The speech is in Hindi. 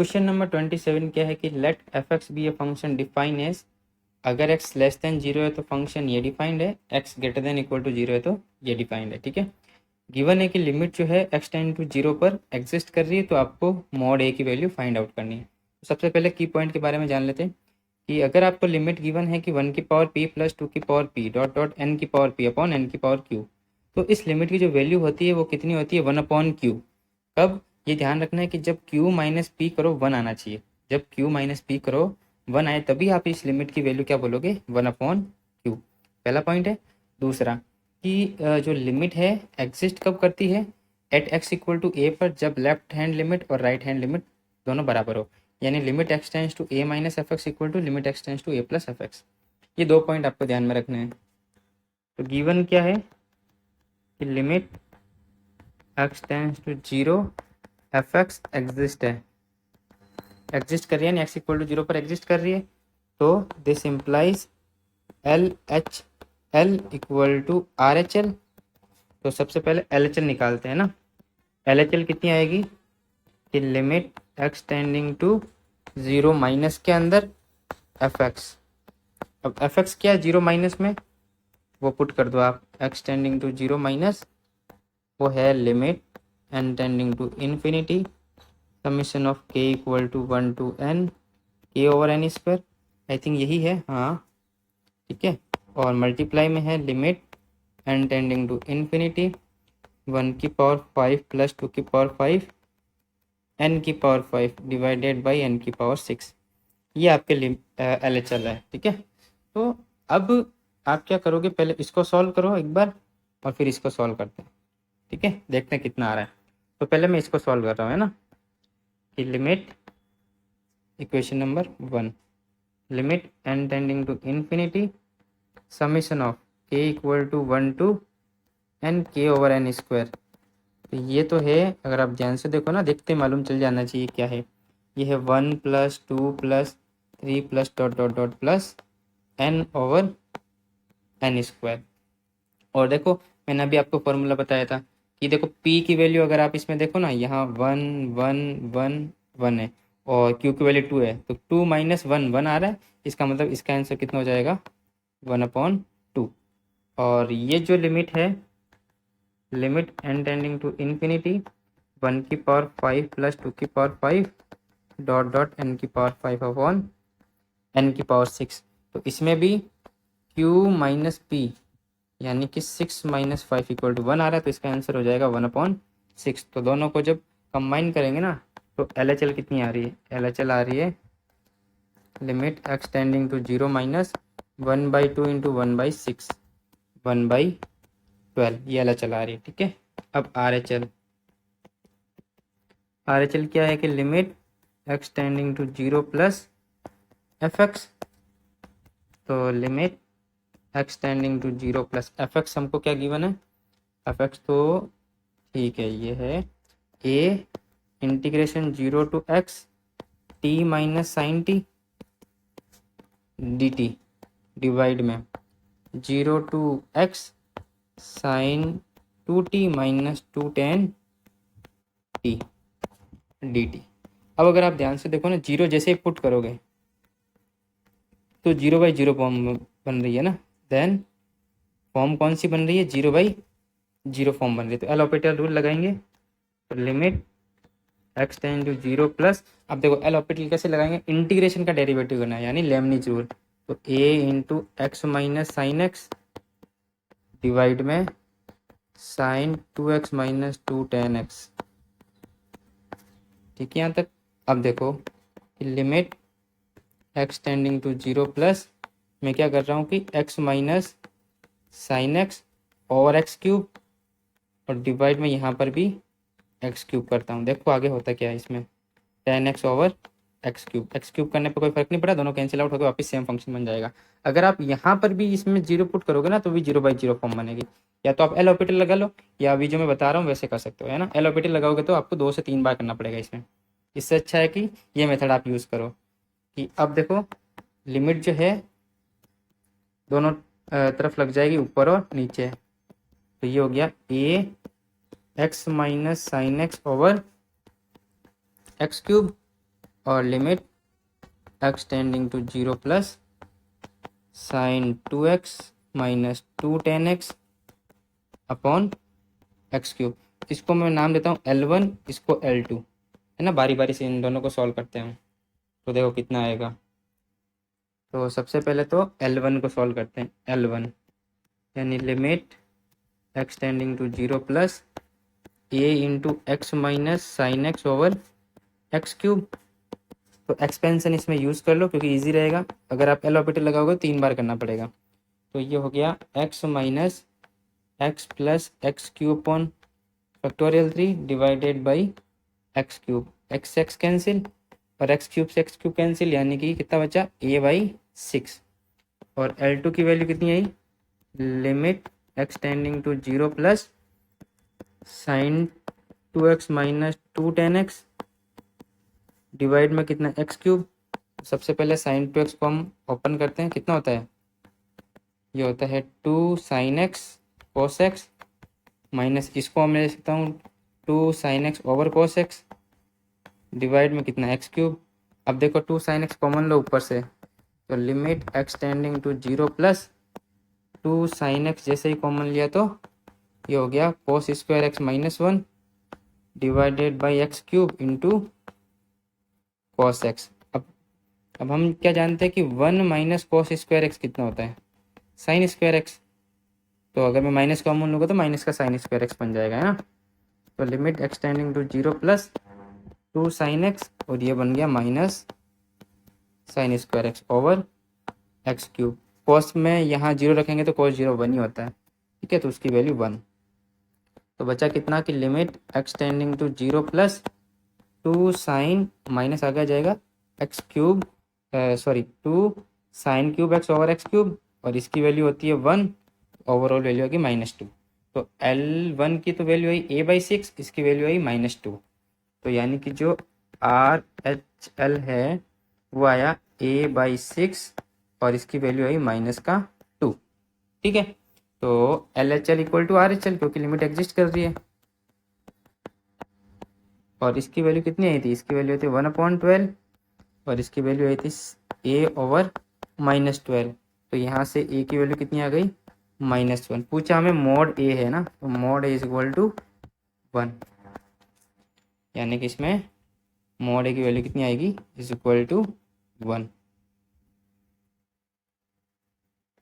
क्वेश्चन नंबर 27 क्या है कि let f x be a function define as, अगर एक्स लेस देन जीरो है तो फंक्शन ये डिफाइंड है, x greater than equal to zero है तो ये डिफाइंड है। ठीक है, गिवन है कि लिमिट जो है एक्स टेंड टू जीरो पर एग्जिस्ट कर रही है, तो आपको मॉड ए की वैल्यू फाइंड आउट करनी है। तो सबसे पहले की पॉइंट के बारे में जान लेते हैं कि अगर आपको लिमिट गिवन है कि 1 की पावर पी प्लस 2 की power p dot dot n की पावर पी अपॉन एन की पावर क्यू, तो इस लिमिट की जो वैल्यू होती है वो कितनी होती है, 1 अपॉन क्यू। कब, ये ध्यान रखना है कि जब क्यू माइनस पी करो 1 आना चाहिए, जब क्यू माइनस पी करो 1 आए तभी आप इस लिमिट की वैल्यू क्या बोलोगे, 1 अपॉन क्यू। पहला पॉइंट है। दूसरा कि जो लिमिट है एग्जिस्ट कब करती है, at x equal to a पर, जब लेफ्ट हैंड लिमिट और राइट हैंड लिमिट दोनों बराबर हो, यानी limit x tends to a minus f x equal to limit x tends to a plus f x. ये दो पॉइंट आपको ध्यान में रखने हैं। तो गिवन क्या है कि limit x tends to zero f x exist है, एग्जिस्ट कर रही है, एक्स इक्वल टू जीरो पर एग्जिस्ट कर रही है, तो this implies L H L equal to R H L. तो सबसे पहले एल एच एल निकालते हैं ना। एल एच एल कितनी आएगी कि limit x tending to zero minus के अंदर एफ एक्स। अब एफ एक्स क्या है जीरो माइनस में, वो पुट कर दो आप, x tending to zero minus वो है limit n tending to infinity summation of k equal to 1 to n k over n square. I think यही है, हाँ ठीक है। और मल्टीप्लाई में है limit n tending to infinity 1 की पावर 5 प्लस 2 की पावर 5 एन की पावर 5 डिवाइडेड बाई एन की पावर 6। ये आपके एल एच एल है। ठीक है, तो अब आप क्या करोगे, पहले इसको सॉल्व करो एक बार और फिर इसको सॉल्व करते हैं। ठीक है, देखते हैं कितना आ रहा है। तो पहले मैं इसको सॉल्व कर रहा हूँ, है ना, कि limit equation number 1, limit n tending to infinity summation of k equal to 1 to n k over n square. तो ये तो है, अगर आप ध्यान से देखो ना, देखते मालूम चल जाना चाहिए क्या है। ये है 1 plus 2 plus 3 plus dot dot dot plus n over n square. और देखो मैंने अभी आपको फॉर्मूला बताया था कि देखो p की वैल्यू अगर आप इसमें देखो ना, यहाँ 1 1 1 1 है और q की वैल्यू 2 है, तो 2 माइनस 1 1 आ रहा है, इसका मतलब इसका आंसर कितना हो जाएगा, 1 अपॉन 2। और ये जो लिमिट है, limit n tending to infinity 1 की पावर 5 प्लस 2 की पावर 5 डॉट डॉट एन की पावर 5 अपॉन एन की पावर 6। तो इसमें भी q माइनस पी यानी कि 6 माइनस 5 इक्वल टू 1 आ रहा है, तो इसका आंसर हो जाएगा 1 अपॉन 6। तो दोनों को जब कंबाइन करेंगे ना, तो एल एच एल कितनी आ रही है, एल एच एल आ रही है limit x tending to zero minus 1/2 into 1/6 1/12, ये एल एच एल आ रही है। ठीक है, अब R H L, R H L क्या है कि limit x tending to zero plus f x. तो limit x tending to zero plus f x हमको क्या गिवन है, एफ एक्स तो ठीक है, ये है A integration 0 to x t minus sine t d t divide में 0 to x sine 2t minus 2 tan t d t. अब अगर आप ध्यान से देखो ना, जीरो जैसे ही पुट करोगे तो 0/0 फॉर्म बन रही है ना, देन फॉर्म कौन सी बन रही है, 0/0 फॉर्म बन रही है। तो एल ऑपरेटर रूल लगाएंगे, तो limit x tend to zero plus, अब देखो एल ऑपरेटर कैसे लगाएंगे, इंटीग्रेशन का डेरिवेटिव करना है यानी लेमनीज रूल। तो A into x minus sine x divide में sine 2x minus 2 tan x. ठीक है यहाँ तक। अब देखो limit x tending to zero plus, मैं क्या कर रहा हूँ कि x minus sine x over x cube और डिवाइड में यहाँ पर भी एक्स क्यूब करता हूँ। देखो आगे होता क्या है इसमें, 10x ओवर एक्स क्यूब करने पर कोई फर्क नहीं पड़ा, दोनों कैंसिल आउट होकर वापस सेम फंक्शन बन जाएगा। अगर आप यहाँ पर भी इसमें जीरो पुट करोगे ना, तो भी 0/0 फॉर्म बनेगी। या तो आप एल ऑपरेटर लगा लो, या अभी जो मैं बता रहा हूँ वैसे कर सकते हो, है ना। एल ऑपरेटर लगाओगे तो आपको 2 से 3 बार करना पड़ेगा इसमें, इससे अच्छा है कि ये मेथड आप यूज़ करो। कि अब देखो लिमिट जो है दोनों तरफ लग जाएगी, ऊपर और नीचे। तो ये हो गया A x minus sine x over x cube और limit x tending to 0 plus sine 2x minus 2 tan x upon x cube. इसको मैं नाम देता हूँ L1, इसको L2, है ना। बारी बारी से इन दोनों को सॉल्व करते हैं। तो देखो कितना आएगा। तो सबसे पहले तो L1 को सॉल्व करते हैं। L1 यानी limit x tending to 0 plus a into x minus sine x over x cube. तो एक्सपेंशन इसमें यूज़ कर लो क्योंकि इजी रहेगा। अगर आप एल ऑपरेटर लगाओगे 3 बार करना पड़ेगा। तो ये हो गया x minus x plus x cube on factorial 3 divided by x cube. X cancel और एक्स क्यूब से एक्स क्यूब कैंसिल, यानी कि कितना बचा a/6। और L2 की वैल्यू कितनी आई, limit x tending to 0 plus sine 2x minus 2 tan x divide में कितना एक्स क्यूब। सबसे पहले साइन 2x को हम ओपन करते हैं, कितना होता है, ये होता है 2 sine x cos x minus इसको मैं ले सकता हूँ 2 sine x over cos x divide में कितना एक्स क्यूब। अब देखो 2 साइन एक्स कॉमन लो ऊपर से, तो limit x tending to 0 plus 2 sine x जैसे ही कॉमन लिया तो ये हो गया cos square x minus 1 divided by x cube into cos x. अब हम क्या जानते हैं कि 1 माइनस कोस स्क्वायर एक्स कितना होता है, साइन स्क्वायर एक्स। तो अगर मैं माइनस कॉमन लूँगा तो माइनस का साइन स्क्वायर एक्स बन जाएगा, है ना। तो limit x tending to 0 plus 2 sine x और ये बन गया minus sine square x over x cube. Cos में यहाँ 0 रखेंगे तो कॉस 0 1 ही होता है, ठीक है। तो उसकी वैल्यू 1। तो बचा कितना कि limit x tending to 0 plus 2 sine minus आगे आ जाएगा x cube, sorry 2 sine cube x over x cube, और इसकी वैल्यू होती है 1, ओवरऑल वैल्यू होगी -2। तो L1 की तो वैल्यू आई a/6, इसकी वैल्यू आई -2। तो यानी कि जो RHL है वो आया a/6 और इसकी वैल्यू आई -2, ठीक है। तो LHL इक्वल टू RHL क्योंकि लिमिट एग्जिस्ट कर रही है। और इसकी वैल्यू कितनी आई थी, इसकी वैल्यू थी 1/12 और इसकी वैल्यू आई थी a/-12। तो यहाँ से a की वैल्यू कितनी आ गई, -1। पूछा हमें मॉड a है ना, तो mod a is equal to 1, यानी कि इसमें मॉड a की वैल्यू कितनी आएगी, इज इक्वल टू 1।